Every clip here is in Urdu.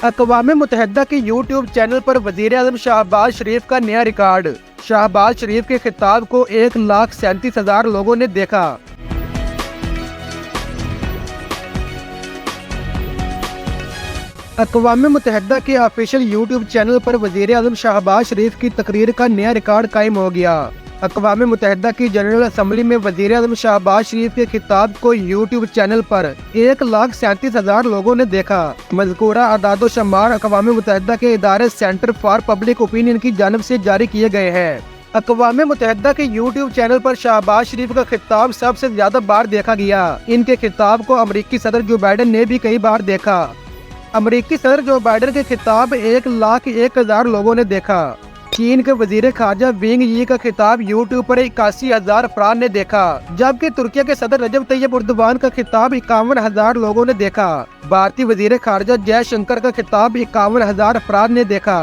اقوام متحدہ کے یوٹیوب چینل پر وزیر اعظم شہباز شریف کا نیا ریکارڈ۔ شہباز شریف کے خطاب کو 1,37,000 لوگوں نے دیکھا۔ اقوام متحدہ کے آفیشیل یوٹیوب چینل پر وزیر اعظم شہباز شریف کی تقریر کا نیا ریکارڈ قائم ہو گیا۔ اقوام متحدہ کی جنرل اسمبلی میں وزیر اعظم شہباز شریف کے خطاب کو یوٹیوب چینل پر 1,37,000 لوگوں نے دیکھا۔ مذکورہ اعداد و شمار اقوام متحدہ کے ادارے سینٹر فار پبلک اوپینین کی جانب سے جاری کیے گئے ہیں۔ اقوام متحدہ کے یوٹیوب چینل پر شہباز شریف کا خطاب سب سے زیادہ بار دیکھا گیا۔ ان کے خطاب کو امریکی صدر جو بائیڈن نے بھی کئی بار دیکھا۔ امریکی صدر جو بائیڈن کے خطاب 1,01,000 لوگوں نے دیکھا۔ چین کے وزیر خارجہ وینگ یی کا خطاب یوٹیوب پر 81,000 افراد نے دیکھا، جبکہ ترکیہ کے صدر رجب طیب اردوان کا خطاب 51,000 لوگوں نے دیکھا۔ بھارتی وزیر خارجہ جے شنکر کا خطاب 51,000 افراد نے دیکھا۔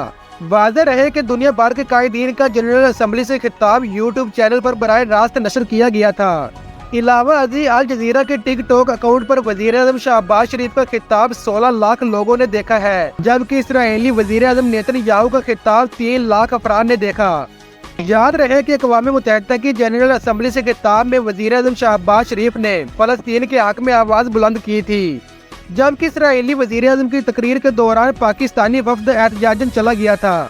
واضح رہے کہ دنیا بھر کے قائدین کا جنرل اسمبلی سے خطاب یوٹیوب چینل پر براہ راست نشر کیا گیا تھا۔ علاوہ ازیں الجزیرہ کے ٹک ٹاک اکاؤنٹ پر وزیر اعظم شہباز شریف کا خطاب 16 لاکھ لوگوں نے دیکھا ہے، جبکہ اسرائیلی وزیر اعظم نیتن یاہو کا خطاب 3 لاکھ افراد نے دیکھا۔ یاد رہے کہ اقوام متحدہ کی جنرل اسمبلی سے خطاب میں وزیر اعظم شہباز شریف نے فلسطین کے حق میں آواز بلند کی تھی، جبکہ اسرائیلی وزیر اعظم کی تقریر کے دوران پاکستانی وفد احتجاجاً چلا گیا تھا۔